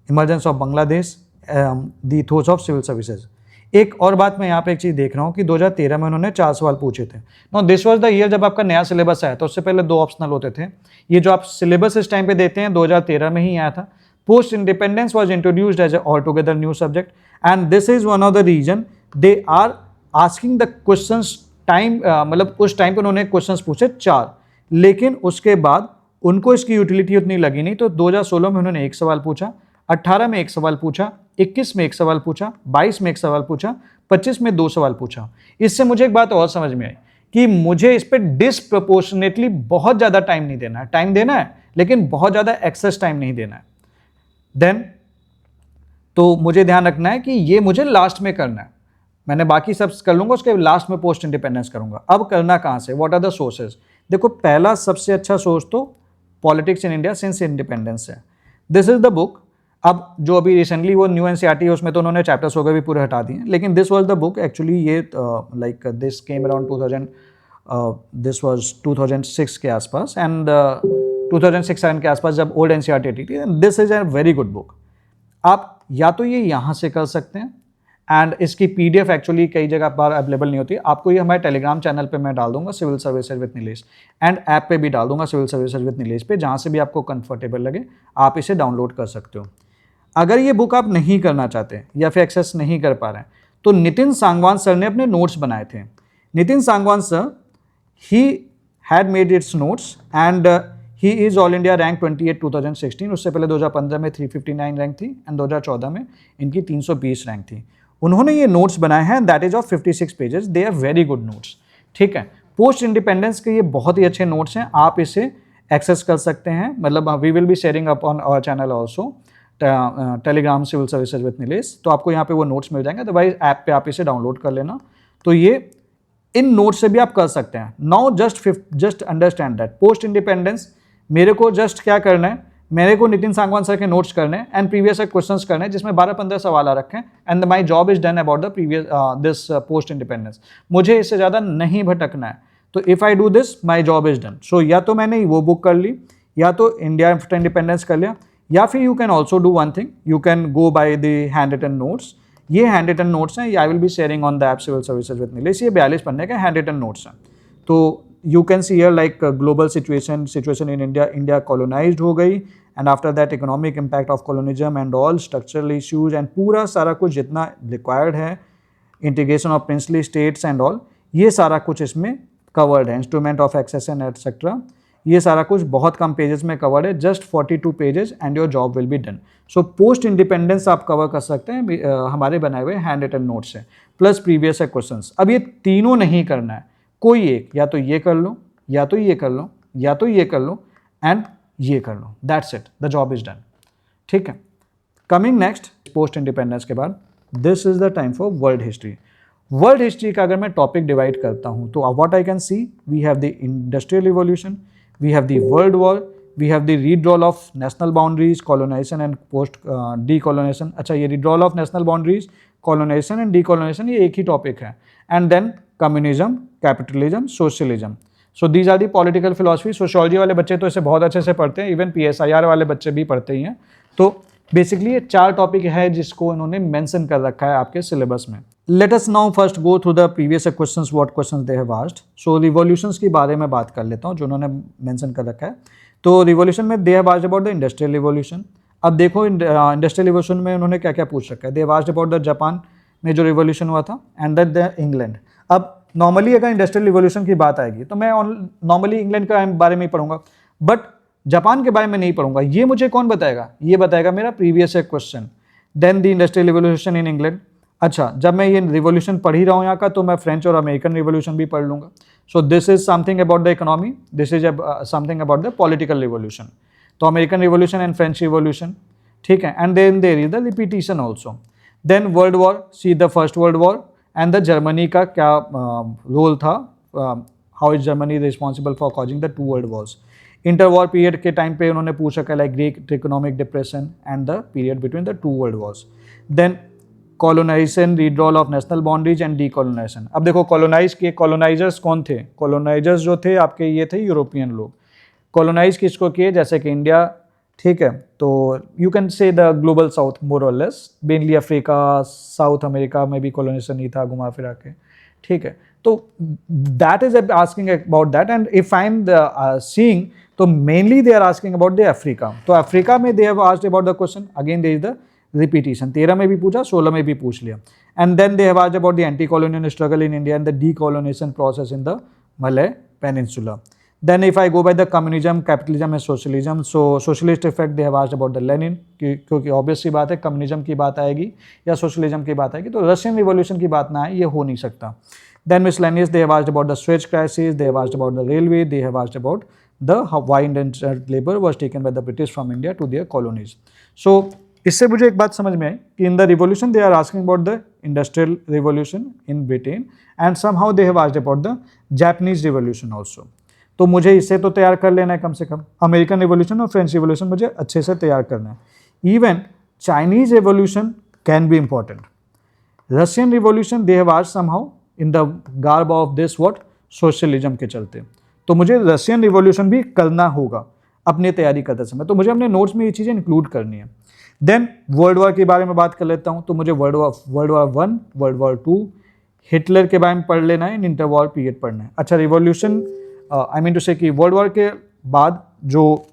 emergence of Bangladesh, the ethos of civil services. एक और बात मैं यहाँ पे एक चीज़ देख रहा हूँ कि 2013 में उन्होंने 4 सवाल पूछे थे। No this was the year जब आपका नया सिलेबस आया, तो उससे पहले 2 ऑप्शनल होते थे। ये जो आप सिलेबस इस टाइम पे देते हैं 2013 में ही आया था। Post independence was introduced as all together new subject and this is one of the reason they are asking the questions time, मतलब उस टाइम पे उन्होंने क्वेश्चंस पूछे 4, लेकिन उसके बाद उनको इसकी यूटिलिटी उतनी लगी नहीं, तो 2016 में उन्होंने 1 सवाल पूछा, 18 में 1 सवाल पूछा, 21 में 1 सवाल पूछा, 22 में 1 सवाल पूछा, 25 में 2 सवाल पूछा। इससे मुझे एक बात और समझ में आई कि मुझे इस पर डिसप्रपोर्शनेटली बहुत ज़्यादा टाइम नहीं देना है, टाइम देना है लेकिन बहुत ज़्यादा एक्सेस टाइम नहीं देना है। देन तो मुझे ध्यान रखना है कि ये मुझे लास्ट में करना है, मैंने बाकी सब कर लूंगा, उसके लास्ट में पोस्ट इंडिपेंडेंस करूंगा। अब करना कहाँ से, व्हाट आर द सोर्सेज? देखो पहला सबसे अच्छा सोर्स तो politics in India since independence है, दिस इज द बुक। अब जो अभी रिसेंटली वो न्यू एनसीईआरटी है उसमें तो उन्होंने चैप्टर्स वगैरह भी पूरे हटा दिए, लेकिन this was the book actually, ये like this came around 2000, this was 2006 के आसपास एंड 2006-7 के आसपास जब ओल्ड एनसीईआरटी हटी थी। This is a very good book. आप या तो ये यहाँ से कर सकते हैं एंड इसकी पीडीएफ एक्चुअली कई जगह पर अवेलेबल नहीं होती, आपको ये हमारे टेलीग्राम चैनल पे मैं डाल दूंगा, civil services with Nilesh, and app पे भी डाल दूंगा सिविल सर्विसेज विद नीलेश पे, जहाँ से भी आपको कंफर्टेबल लगे आप इसे डाउनलोड कर सकते हो। अगर ये बुक आप नहीं करना चाहते या फिर एक्सेस नहीं कर पा रहे हैं तो नितिन सांगवान सर ने अपने नोट्स बनाए थे। Nitin Sangwan sir, he had made it's notes and he is all India rank 28 2016, उससे पहले 2015 में 359 रैंक थी एंड 2014 में इनकी 320 रैंक थी। उन्होंने ये नोट्स बनाए हैं, that is of 56 pages, they are very good notes. ठीक है, पोस्ट इंडिपेंडेंस के ये बहुत ही अच्छे नोट्स हैं, आप इसे एक्सेस कर सकते हैं, मतलब we will be sharing up on our channel also, Telegram civil services with Nilesh, तो आपको यहाँ पे वो नोट्स मिल जाएंगे, अदरवाइज ऐप पे आप इसे डाउनलोड कर लेना। तो ये इन नोट्स से भी आप कर सकते हैं। Now just understand that post independence मेरे को जस्ट क्या करना है, मेरे को नितिन सांगवान सर के नोट्स करने हैं एंड प्रीवियस क्वेश्चंस करने हैं जिसमें 12-15 सवाल आ रखे हैं and my job is done about the previous this post independence. मुझे इससे ज़्यादा नहीं भटकना है, तो if I do this my job is done. So या तो मैंने वो बुक कर ली, या तो इंडिया आफ्टर इंडिपेंडेंस कर लिया, या फिर you can also do one thing, you can go by the hand written notes. ये हैंड रिटन नोट्स हैं, I will be sharing on the app civil services with Nilesh, ये 42 पन्ने के हैंड रिटन नोट्स हैं। तो you can see here like global situation in India colonized हो गई and after that economic impact of colonialism and all structural issues and पूरा सारा कुछ जितना required है, integration of princely states and all, ये सारा कुछ इसमें covered है, instrument of accession etc, ये सारा कुछ बहुत कम पेजेस में कवर्ड है, just 42 pages and your job will be done. So post independence आप कवर कर सकते हैं हमारे बनाए हुए हैंड रिटन नोट्स से, प्लस प्रीवियस क्वेश्चंस। अब ये तीनों नहीं करना है, कोई एक, या तो ये कर लो, या तो ये कर लो, या तो ये कर लो एंड ये कर लो, that's it, the job is done. ठीक है, कमिंग नेक्स्ट पोस्ट इंडिपेंडेंस के बाद this is the time for world history. World history का अगर मैं टॉपिक डिवाइड करता हूँ तो what I can see, we have the industrial revolution, we have the world war, we have the redrawal of national boundaries, colonisation and post decolonisation. अच्छा, ये redrawal of national boundaries, colonisation and डीकॉलोनाइजेशन ये एक ही topic है, and then communism, capitalism, socialism. So these are the political philosophy. Sociology वाले बच्चे तो इसे बहुत अच्छे से पढ़ते हैं, इवन PSIR वाले बच्चे भी पढ़ते ही हैं। तो बेसिकली ये 4 टॉपिक है जिसको इन्होंने मेंशन कर रखा है आपके सिलेबस में। Let us now first go through the previous questions, what questions they have asked. So revolutions के बारे में बात कर लेता हूँ जो उन्होंने मेंशन कर रखा है। तो रिवॉल्यूशन में they have asked about the industrial revolution. अब देखो इंडस्ट्रियल रिवॉल्यूशन में उन्होंने क्या क्या पूछ रखा है। दे have asked about the Japan में जो रिवॉल्यूशन हुआ था एंड द इंग्लैंड। अब नॉर्मली अगर इंडस्ट्रियल रिवॉल्यूशन की बात आएगी तो मैं नॉर्मली इंग्लैंड के बारे में ही पढ़ूंगा, बट जापान के बारे में नहीं पढ़ूंगा। ये मुझे कौन बताएगा, ये बताएगा मेरा previous question. Then the industrial revolution in England. अच्छा, जब मैं ये रिवॉल्यूशन पढ़ ही रहा हूँ यहाँ का, तो मैं फ्रेंच और अमेरिकन रिवॉल्यूशन भी पढ़ लूंगा। So this is something about the economy, this is something about the political revolution. तो American revolution and French revolution, ठीक है, and then there is the repetition also. Then world war, see the first world war and the Germany का क्या role था, how is Germany responsible for causing the 2 world wars. Inter war period के time पे उन्होंने पूछा है like great economic depression and the period between the 2 world wars. Then colonisation, redrawal of national boundaries and decolonisation. अब देखो colonise के colonisers कौन थे, कॉलोनाइजर्स जो थे आपके ये थे यूरोपियन लोग। कॉलोनाइज किसको किए, जैसे कि इंडिया, ठीक है, तो you can say the global south more और less, mainly Africa, South America में भी कॉलोनाइजेशन ही था घुमा फिरा के, ठीक है। तो that is asking about that and if I am seeing, तो mainly they are asking about the Africa. तो अफ्रीका में they have asked about the question, again there is the repetition, 13 में भी पूछा, 16 में भी पूछ लिया। And then they have asked about the anti colonial struggle in India and the decolonisation process in the Malay peninsula. Then if I go by the communism, capitalism and socialism, so socialist effect they have asked about the Lenin, क्योंकि obvious सी बात है communism की बात आएगी या socialism की बात आएगी तो रशियन रिवॉल्यूशन की बात ना आए, ये हो नहीं सकता। Then miscellaneous, they have asked about the Suez crisis, they have asked about the railway, they have asked about the why indentured labor was taken by the British from India to their colonies. So इससे मुझे एक बात समझ में आई कि in the revolution they are asking about the industrial revolution in Britain and somehow they have asked about the Japanese revolution also. तो मुझे इससे तो तैयार कर लेना है कम से कम. अमेरिकन रिवोल्यूशन और फ्रेंच रिवोल्यूशन मुझे अच्छे से तैयार करना है. Even Chinese revolution can be important. Russian revolution they have asked somehow in the garb of this what socialism के चलते. तो मुझे रशियन रिवोल्यूशन भी करना होगा अपनी तैयारी करते समय. तो मुझे अपने नोट्स में ये चीज़ें इंक्लूड करनी है. देन वर्ल्ड वॉर के बारे में बात कर लेता हूँ. तो मुझे world war 1, world war 2, Hitler के बारे में पढ़ लेना है, इंटर वॉर पीरियड पढ़ना है. अच्छा, रिवोल्यूशन आई मीन टू से कि वर्ल्ड वॉर के बाद जो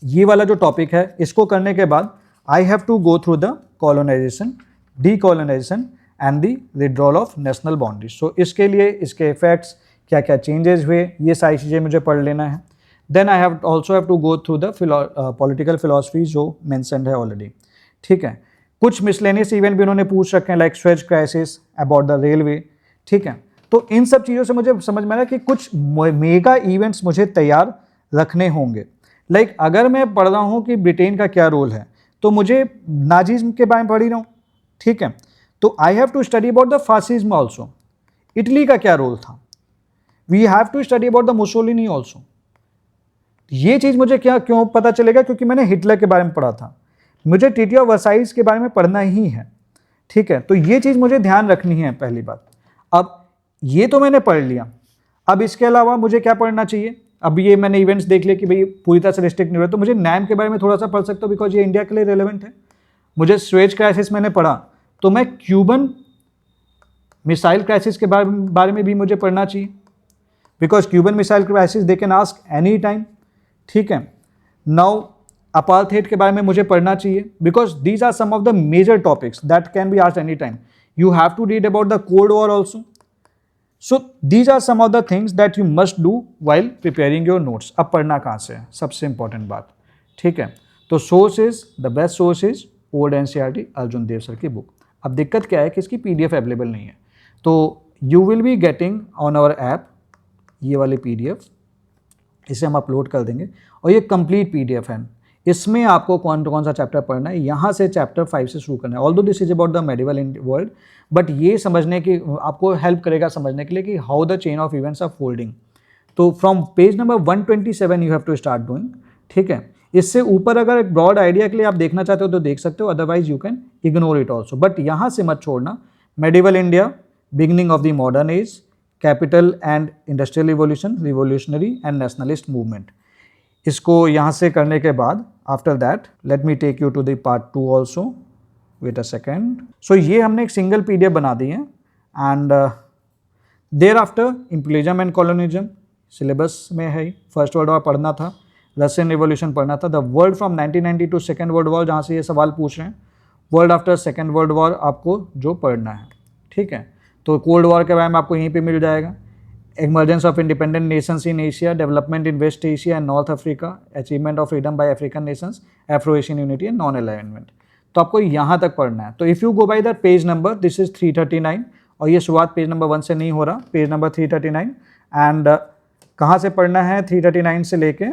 ये वाला जो टॉपिक है इसको करने के बाद I have to go through the colonisation, decolonisation and the withdrawal of national boundaries. So इसके लिए इसके इफेक्ट्स क्या क्या चेंजेस हुए ये सारी चीज़ें मुझे पढ़ लेना है. Then I have also have to go through the political philosophy जो मैंशनड है ऑलरेडी. ठीक है, कुछ मिसलेनियस इवेंट भी उन्होंने पूछ रखे हैं like Suez crisis, about the railway. ठीक है, तो इन सब चीज़ों से मुझे समझ में आया कि कुछ मेगा इवेंट्स मुझे तैयार रखने होंगे. लाइक अगर मैं पढ़ रहा हूँ कि ब्रिटेन का क्या रोल है तो मुझे नाजिज्म के बारे में पढ़ ही रहा हूँ. ठीक है, तो I have to study about the fascism also. Italy का क्या रोल था. We have to study about the Mussolini also. ये चीज़ मुझे क्या क्यों पता चलेगा, क्योंकि मैंने हिटलर के बारे में पढ़ा था. मुझे ट्रीटी ऑफ वर्साइल्स के बारे में पढ़ना ही है. ठीक है, तो ये चीज़ मुझे ध्यान रखनी है पहली बात. अब ये तो मैंने पढ़ लिया. अब इसके अलावा मुझे क्या पढ़ना चाहिए. अब ये मैंने इवेंट्स देख लिया कि भाई पूरी तरह से रिस्ट्रिक्ट नहीं हो रहा, तो मुझे नैम के बारे में थोड़ा सा पढ़ सकता हूँ बिकॉज ये इंडिया के लिए रेलेवेंट है. मुझे स्वेज क्राइसिस मैंने पढ़ा तो मैं क्यूबन मिसाइल क्राइसिस के बारे में भी मुझे पढ़ना चाहिए because Cuban missile crisis they can ask any time. ठीक है, नाउ अपार्थेड के बारे में मुझे पढ़ना चाहिए because these are some of the major topics that can be asked any time. You have to read about the cold war also. So these are some of the things that you must do while preparing your notes. अब पढ़ना कहाँ से है, सबसे important बात. ठीक है, तो source is the best source is old NCERT Arjun Dev sir की बुक. अब दिक्कत क्या है कि इसकी पीडीएफ अवेलेबल नहीं है, तो you will be getting on our app ये वाली पीडीएफ. इसे हम अपलोड कर देंगे और ये कंप्लीट पीडीएफ है. इसमें आपको कौन सा चैप्टर पढ़ना है, यहाँ से चैप्टर 5 से शुरू करना है. Although this is about the medieval world, but ये समझने की आपको हेल्प करेगा समझने के लिए कि how the chain of events are folding. तो from page number 127 you have to start doing. ठीक है, इससे ऊपर अगर एक ब्रॉड आइडिया के लिए आप देखना चाहते हो तो देख सकते हो, otherwise you can ignore it also. But यहाँ से मत छोड़ना. Medieval India, beginning of the modern age, capital and industrial revolution, revolutionary and nationalist movement. इसको यहाँ से करने के बाद after that let me take you to the part 2 also. Wait a second. So ये हमने एक सिंगल पीडीएफ बना दी है and there after imperialism and colonialism syllabus में है. फर्स्ट वर्ल्ड वॉर पढ़ना था, रशियन रिवोल्यूशन पढ़ना था, the world from 1990 to second world war जहाँ से ये सवाल पूछ रहे हैं, world after second world war आपको जो पढ़ना है. ठीक है, तो कोल्ड वॉर के बारे में आपको यहीं पे मिल जाएगा. Emergence of independent nations in Asia, development in West Asia and North Africa, achievement of freedom by African nations, Afro Asian unity and non alignment. तो आपको यहाँ तक पढ़ना है. तो if you go by the page number, this is 339 और ये शुरुआत पेज नंबर 1 से नहीं हो रहा, पेज नंबर 339. एंड कहाँ से पढ़ना है 339 से लेके,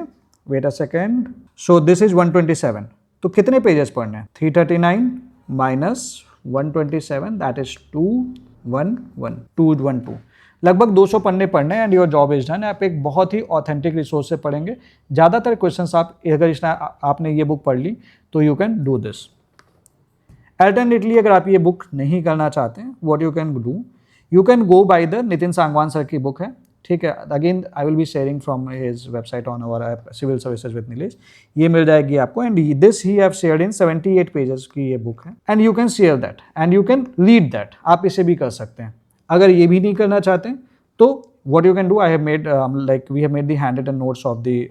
wait a second. So this is 127. तो कितने पेजेस पढ़ने हैं, 339 माइनस 127 दैट इज 212, लगभग 200 पन्ने पढ़ने and your job is done. आप एक बहुत ही ऑथेंटिक रिसोर्स से पढ़ेंगे. ज़्यादातर क्वेश्चंस आप अगर आपने ये बुक पढ़ ली तो you can do this. Alternately अगर आप ये बुक नहीं करना चाहते हैं, what you can do, you can go by the Nitin Sangwan sir की बुक है. ठीक है, again I will be sharing from his website on our app civil services with Nilesh. ये मिल जाएगी आपको and this he have shared in 78 pages की ये बुक है and you can share that and you can read that. आप इसे भी कर सकते हैं. अगर ये भी नहीं करना चाहते तो what you can do, I have made like we have made the handwritten notes of the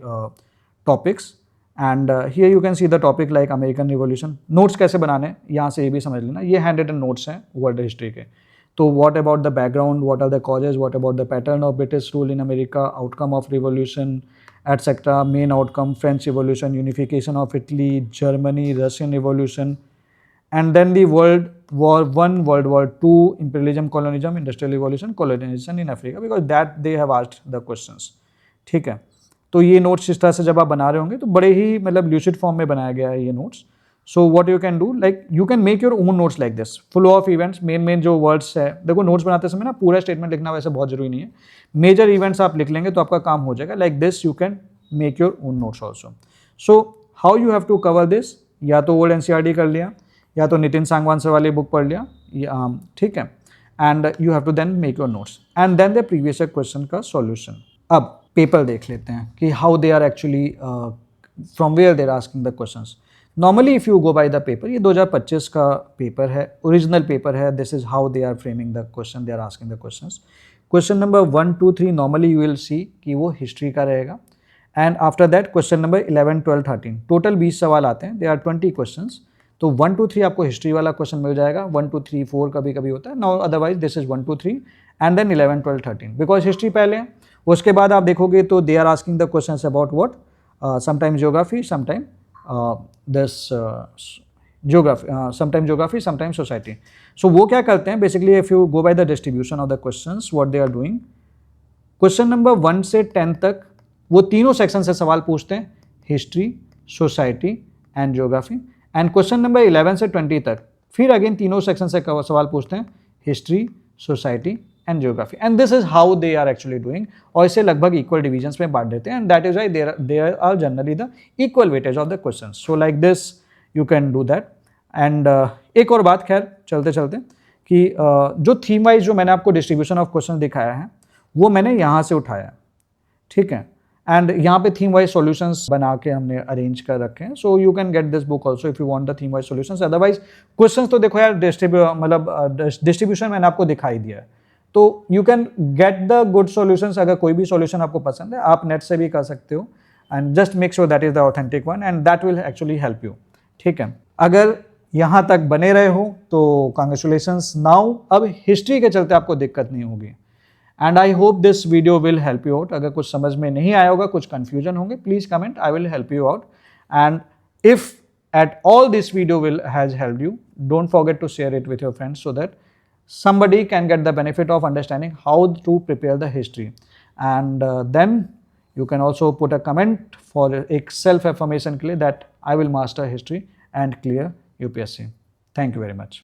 topics and here you can see the topic like American Revolution. Notes कैसे बनाने यहाँ से ये भी समझ लेना. ये handwritten notes हैं वर्ल्ड हिस्ट्री के. तो what about the background, what are the causes, what about the pattern of British rule in America, outcome of revolution, etc. Main outcome, French Revolution, unification of Italy, Germany, Russian Revolution and then the World War One, World War Two, imperialism, colonialism, industrial revolution, colonization in Africa, because that they have asked the questions. ठीक है, तो ये notes इस तरह से जब आप बना रहे होंगे तो बड़े ही मतलब ल्यूसिड फॉर्म में बनाया गया है ये notes. So what you can do, like you can make your own notes like this, full of events, main जो वर्ड्स है. देखो नोट्स बनाते समय ना पूरा स्टेटमेंट लिखना वैसे बहुत जरूरी नहीं है, मेजर इवेंट्स आप लिख लेंगे तो आपका काम हो जाएगा. Like this you can make your own notes also. So how you have to cover this, या तो ओल्ड एनसीईआरटी कर लिया, या तो नितिन सांगवान सर वाली बुक पढ़ लिया, ठीक है, and you have to then make your notes and then the previous question का सॉल्यूशन. अब पेपर देख लेते हैं कि how they are actually, from where they are asking the questions. Normally if you go by the paper, ये 2025 का paper है, original paper है. This is how they are framing the question, they are asking the questions. Question number 1, 2, 3 normally you will see कि वो history का रहेगा. And after that question number 11, 12, 13 total 20 सवाल आते हैं. They are 20 questions. तो 1, 2, 3 आपको हिस्ट्री वाला क्वेश्चन मिल जाएगा. 1, 2, 3, 4 कभी कभी होता है. Now otherwise this is 1, 2, 3 and then 11, 12, 13 because history पहले है. उसके बाद आप देखोगे तो they are asking the questions about what, sometime geography, sometime this geography, sometime geography, sometime society. So वो क्या करते हैं basically, if you go by the distribution of the questions what they are doing, question number 1 से 10 तक वो तीनों section से सवाल पूछते हैं, history, society and geography. And question number 11 से 20 तक फिर अगेन तीनों सेक्शन से सवाल पूछते हैं, history, society and geography. And this is how they are actually doing. और इसे लगभग इक्वल डिविजन्स में बांट देते हैं. And that is why there are generally the equal weightage of the question. So like this you can do that. And एक और बात, खैर चलते चलते, कि जो थीम वाइज जो मैंने आपको डिस्ट्रीब्यूशन ऑफ क्वेश्चन दिखाया है वो मैंने यहाँ से उठाया है, ठीक है. एंड यहाँ पे थीम वाइज सॉल्यूशंस बना के हमने अरेंज कर रखे हैं. So you can get this book also if you want the theme wise solutions. Otherwise questions तो देखो यार, डिस्ट्रीब्यूशन मैंने आपको दिखाई दिया है. तो you can get the good solutions. अगर कोई भी सॉल्यूशन आपको पसंद है आप नेट से भी कर सकते हो. And just make sure that is the authentic one and that will actually help you, ठीक है. अगर यहाँ तक बने रहे हो तो कांग्रेचुलेशंस. नाउ अब हिस्ट्री के चलते आपको दिक्कत नहीं होगी. And I hope this video will help you out. अगर कुछ समझ में नहीं आया होगा, कुछ कंफ्यूजन होंगे, please comment, I will help you out. And if at all this video has helped you, don't forget to share it with your friends so that somebody can get the benefit of understanding how to prepare the history. And then you can also put a comment for a self affirmation that I will master history and clear UPSC. Thank you very much.